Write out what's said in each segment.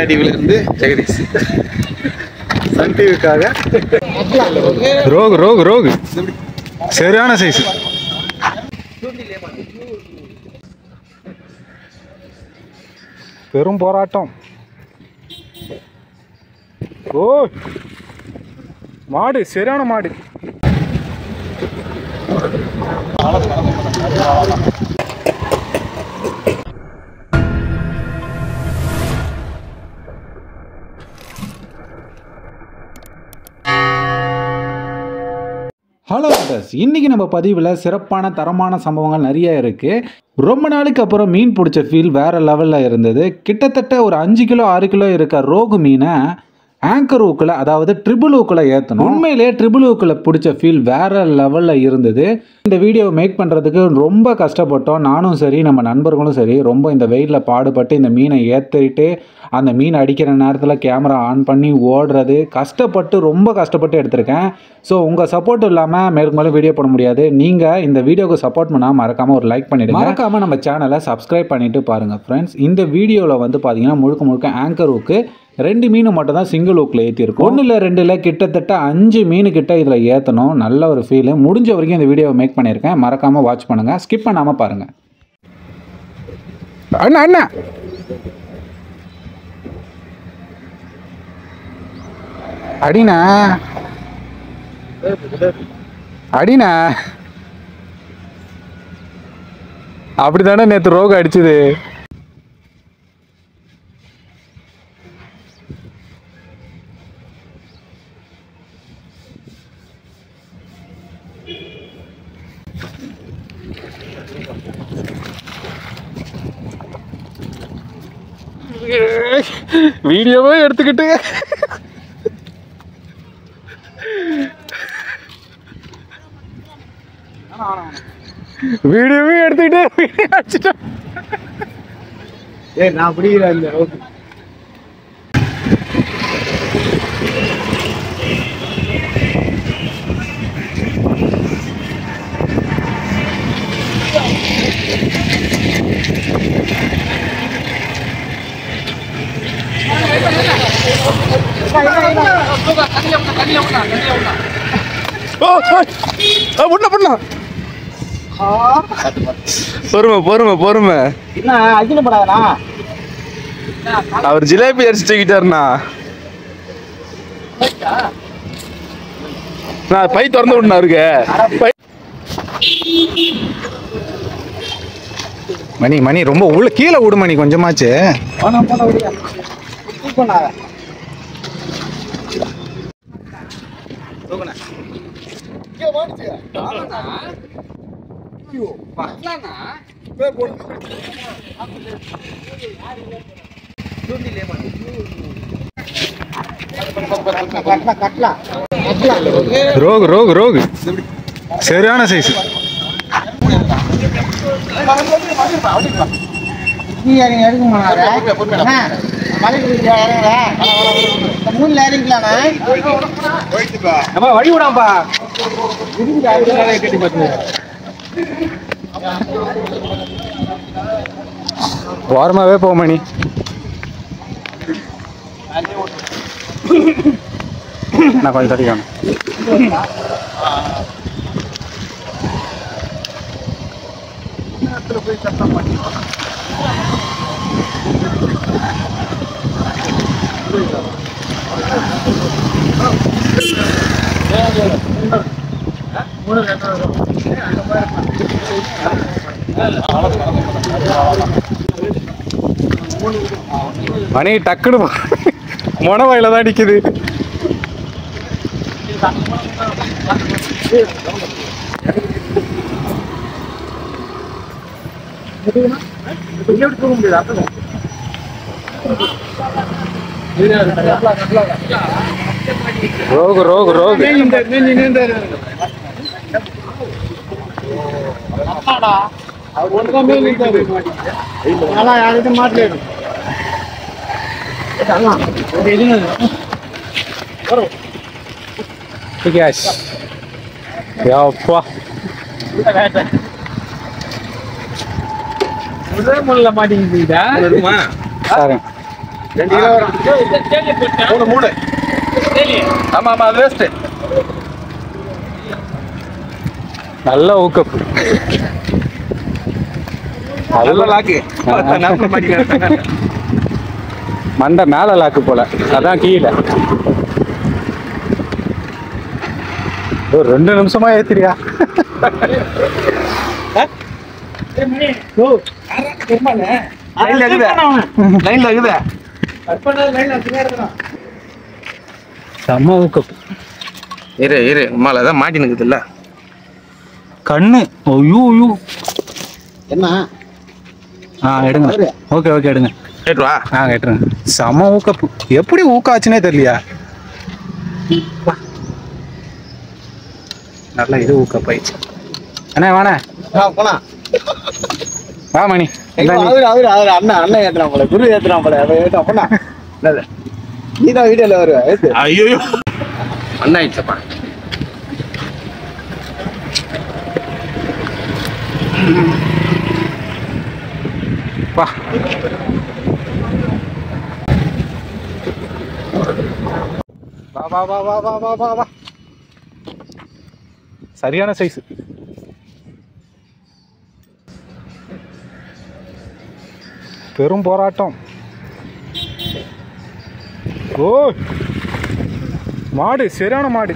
டிவிலிருந்து Jagadish Sun டிவிக்காக rohu rohu rohu சரியான size. பெரும் போராட்டம். ஓ மாடு சரியான மாடு. ஹலோ ஃப்ரெண்ட்ஸ், இன்றைக்கி நம்ம பதிவில் சிறப்பான தரமான சம்பவங்கள் நிறைய இருக்குது. ரொம்ப நாளைக்கு அப்புறம் மீன் பிடிச்ச ஃபீல் வேறு லெவலில் இருந்தது. கிட்டத்தட்ட ஒரு 5 கிலோ 6 கிலோ இருக்க ரோகு மீனை ஆங்கர் ஊக்கில், அதாவது ட்ரிபிள் ஊக்கில் ஏற்றணும். உண்மையிலே ட்ரிபிள் ஊக்கில் பிடிச்ச ஃபீல் வேறு லெவலில் இருந்தது. இந்த வீடியோவை மேக் பண்ணுறதுக்கு ரொம்ப கஷ்டப்பட்டோம். நானும் சரி, நம்ம நண்பர்களும் சரி, ரொம்ப இந்த வெயிலில் பாடுபட்டு இந்த மீனை ஏற்றிட்டு அந்த மீன் அடிக்கிற நேரத்தில் கேமரா ஆன் பண்ணி ஓடுறது ரொம்ப கஷ்டப்பட்டு எடுத்திருக்கேன். ஸோ உங்கள் சப்போர்ட் இல்லாமல் மேலும் வீடியோ பண்ண முடியாது. நீங்கள் இந்த வீடியோவுக்கு சப்போர்ட் பண்ணால் மறக்காமல் ஒரு லைக் பண்ணிவிடுங்க. மறக்காமல் நம்ம சேனலை சப்ஸ்கிரைப் பண்ணிவிட்டு பாருங்கள் ஃப்ரெண்ட்ஸ். இந்த வீடியோவில் வந்து பார்த்தீங்கன்னா முழுக்க ஆங்கர் ஊக்கு 2 மீன் மட்டும் தான் சிங்கிள் ஊக்கில் ஏற்றிருக்கும். 1 இல்லை 2 இல்லை கிட்டத்தட்ட 5 மீன் கிட்ட இதில் ஏற்றணும். நல்ல ஒரு ஃபீலு. முடிஞ்ச வரைக்கும் இந்த வீடியோவை மேக் பண்ணியிருக்கேன். மறக்காமல் வாட்ச் பண்ணுங்கள், ஸ்கிப் பண்ணாமல் பாருங்கள். அண்ணா அண்ணா அடினா அடினா அப்படித்தானே நேற்று ரோகு அடிச்சுது. வீடியோவே எடுத்துக்கிட்டு அடிச்சிட்டேன். நான் பிடிக்கிறேன் இந்த ரோகு. பொறுமை அவர் ஜிலேபி அரிசி தூக்கிட்டாருண்ணா. நான் பை திறந்து விடணும் அவருக்கு. மணி ரொம்ப உள்ள கீழே விடு மணி கொஞ்சமாச்சு. ரோகு ரோகு ரோகு சரியான சைஸ். வழி விடாம்பா ஓரமாவே போ மணி. நான் கொஞ்சம் தடிக்கணும். போய் சத்தம் பண்ணி மணி டக்குனு மொன வாயில தான் நிக்குது. ரோகு ரோகு ரோகு யாரும் மாட்டలేదు. முள்ள மாட்டீங்கடா. வருமா? சரி 2 கிலோ வரும். 3. ஆமா ஆமா, அது வேஸ்ட். நல்ல ஊக்கப்பு. நல்ல லாக்கு. நல்ல மாட்டிக்கிறேன். மண்டை மேல லாக்கு போல, அதான் கீழே. ஒரு 2 நிமிஷமா ஏத்திரியா? லைன்ல இருக்குது. செம்ம ஊக்கப்பு. இரு உமால தான் மாட்டி நிக்குது இல்ல. கண்ணு ஐயோ ஐயோ. என்ன எடுங்க. ஓகே எடுங்க. கேட்டு வா. கேட்டுருங்க. செம ஊக்கப்பு. எப்படி ஊக்காச்சுனே தெரியலையா? நல்லா இது ஊக்கப்பாயிடுச்சு. அண்ணா வாண்ணே. போனா வா மணி. அவரு அண்ணன் ஏத்துறான் போல, குரு ஏத்துறான் போல. ஏத்தா போனா நீதான் வீடியோல வருவ. ஐயோ அண்ணா ஆயிடுச்சப்பா. வா. வா. சரியான சைஸ். பெரும் போராட்டம். ஓ மாடு, சரியான மாடு.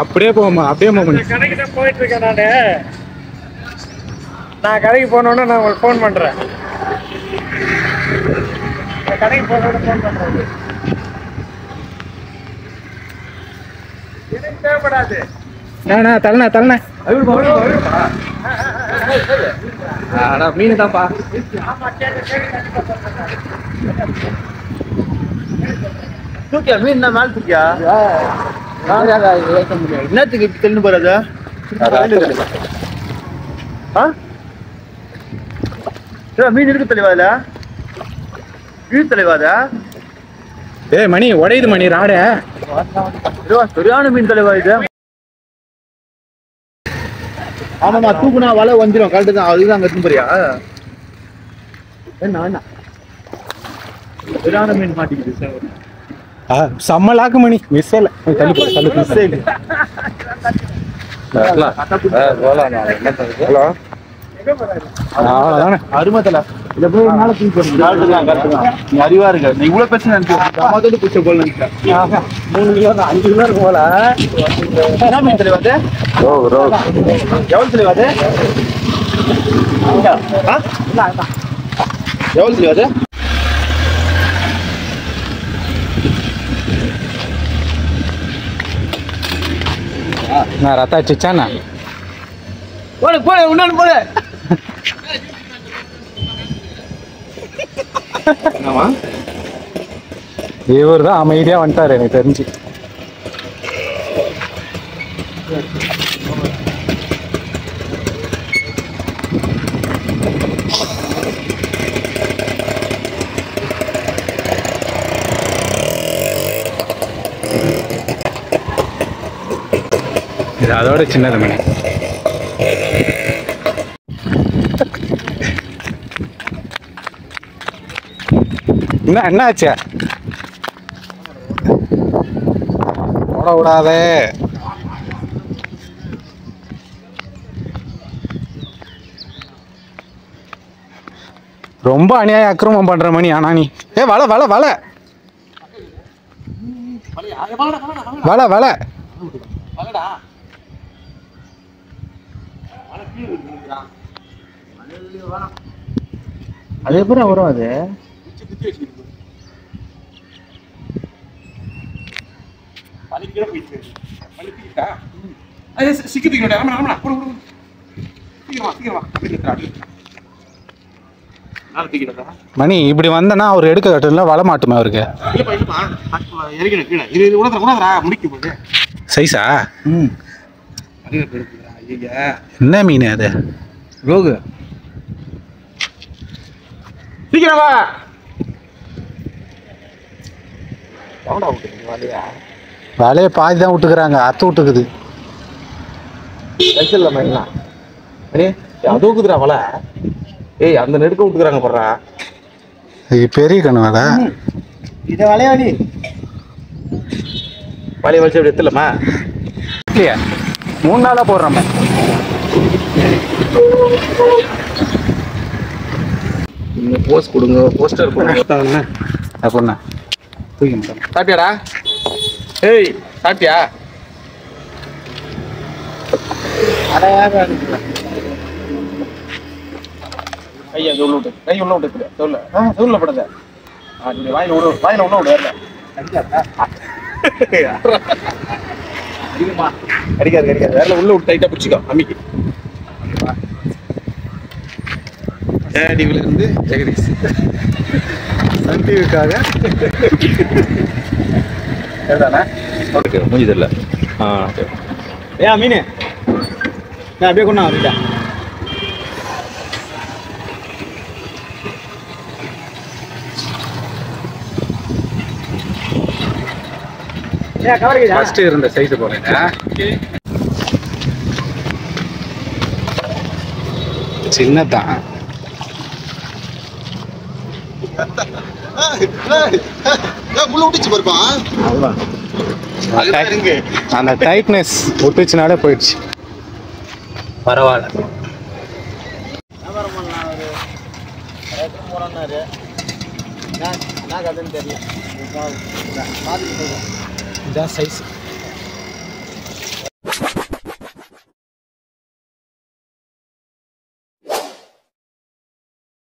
அப்படியே போமா, அப்படியே போமா. கடைக்கு தான் போயிட்டு இருக்கேன் நான் கடைக்கு போனோன்னு நான் உங்களுக்கு ஃபோன் பண்றேன். கடைக்கு போனோன்னு ஃபோன் பண்றேன். எனக்கு தேவைப்படாது. தள்ளன மீன் தான்ப்பா. தூக்கியா மீன் தான் மேல தூக்கியா? என்னத்துக்கு இப்படி தென்னு போறது? மீன் இருக்கு தெளிவாதுல, மீன் தெளிவாத. ஏய் மணி உடையுது மணி ராட. சரியான மீன் தலைவா இது. ஆமாமா, தூக்குனா வலை வந்துடும். கரெக்டு தான். அதுதான் அங்க எடுத்து போறியா? என்ன சரியான மீன் மாட்டிக்கிது. செம்ம லாக்கு மணி. மிஸ்ஸேல தள்ளி. அவ்வளோதானே. அருமத்தல இதை போய் மேல தூக்கி போடுங்க. நீ அறிவா இருக்க. நீ இவ்வளவு பிரச்சனை நினைச்சு பூச்ச போல நினைச்சேன். 3 கிலோ 5 கிலோ இருக்கும் போல. என்ன மீன் தெளிவாது? எவ்வளவு தெளிவாது? எவ்வளவு தெளிவாது? நான் ரத்தா சிச்சானா போடு இன்னொன்னு போடு. இவர் தான் அமைதியா வந்துட்டாரு எனக்கு தெரிஞ்சு. இது அதோட சின்னது மணி. என்ன ஆச்சு? ஓட விடாதே. ரொம்ப அநியாய அக்கிரமம் பண்ற மணி. ஆனா நீ வலை வலை வலை வலை வலை அது எப்படி வரும்? அது மணி இப்படி வந்தனா அவர் எடுக்க கட்டல வலை மாட்டுமே அவருக்கு. சைஸா? என்ன மீன் அது? ரோகு. சீக்கிரம் வா. எவன்டா விட்டுருக்கு வலையா? வலையை பாதி தான் விட்டுக்கிறாங்க, அறுத்து விட்டுக்குது. வயசில் எல்லாம் அது ஊக்குதுடா வலை. ஏய் அந்த நெடுக்க விட்டுக்கிறாங்க போடுறா. இது பெரிய கண்ணு வலை. இதை வலையாடி வலையை வலிச்சு அப்படி எடுத்துலமா இல்லையா 3 நாளாக போடுறோம். நீங்க போஸ்ட் கொடுங்க, போஸ்டர் கொடுங்க. அப்படின்னா தூக்கி சாப்பிட்டியாடா? ஏய் சாப்பிட்டியா? கையா உள்ள விட்டு, கை உள்ள விட்டு சொல்ல சொல்ல படாத. வாயில உள்ள விடு வேற அடிக்காது வேற உள்ள விட்டு டைட்டா பிடிச்சிக்கோ. அம்மிக்கு இருந்து ஜெகதீஷ் சன் டிவிக்காக ஏதானே ஓகே முடிஞ்சது இல்லை. ஏன் மீன் நான் அப்படியே கொண்டா அப்படின்ட்டா. ஃபர்ஸ்ட் இருந்த சைஸ் போறேன். சின்னதான் அந்த டைட்னஸ் ஒட்டுச்சுனாலே போயிடுச்சு. பரவாயில்ல. இதான் சைஸ்.